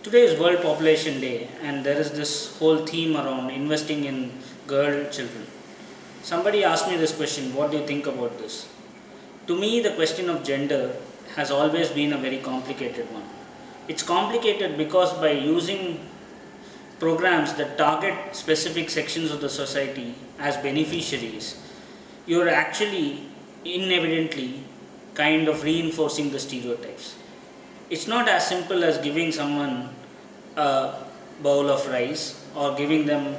Today is World Population Day, and there is this whole theme around investing in girl children. Somebody asked me this question: what do you think about this? To me, the question of gender has always been a very complicated one. It's complicated because by using programs that target specific sections of the society as beneficiaries, you're actually inevitably kind of reinforcing the stereotypes. It's not as simple as giving someone a bowl of rice or giving them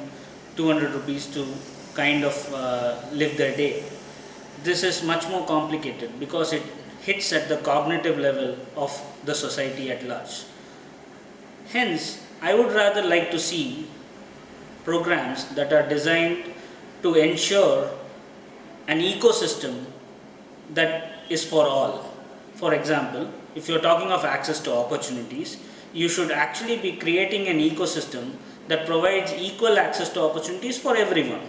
200 rupees to kind of live their day. This is much more complicated because it hits at the cognitive level of the society at large. Hence, I would rather like to see programs that are designed to ensure an ecosystem that is for all. For example, if you're talking of access to opportunities, you should actually be creating an ecosystem that provides equal access to opportunities for everyone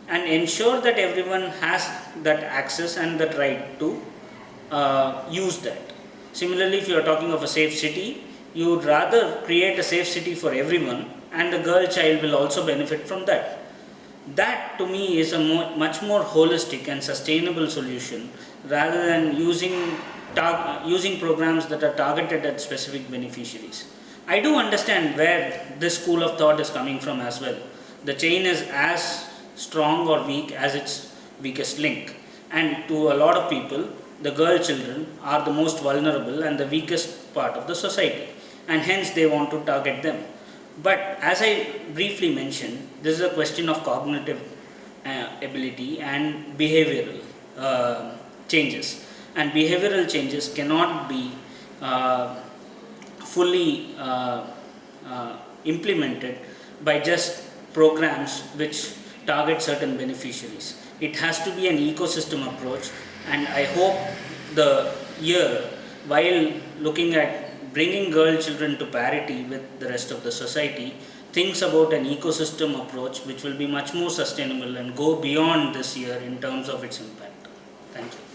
and ensure that everyone has that access and that right to use that. Similarly, if you are talking of a safe city, you would rather create a safe city for everyone, and the girl child will also benefit from that. That to me is a much more holistic and sustainable solution rather than using programs that are targeted at specific beneficiaries. I do understand where this school of thought is coming from as well. The chain is as strong or weak as its weakest link, and to a lot of people, the girl children are the most vulnerable and the weakest part of the society, and hence they want to target them. But as I briefly mentioned, this is a question of cognitive ability and behavioral changes, and behavioral changes cannot be fully implemented by just programs which target certain beneficiaries. It has to be an ecosystem approach, and I hope the year, while looking at bringing girl children to parity with the rest of the society, thinks about an ecosystem approach which will be much more sustainable and go beyond this year in terms of its impact. Thank you.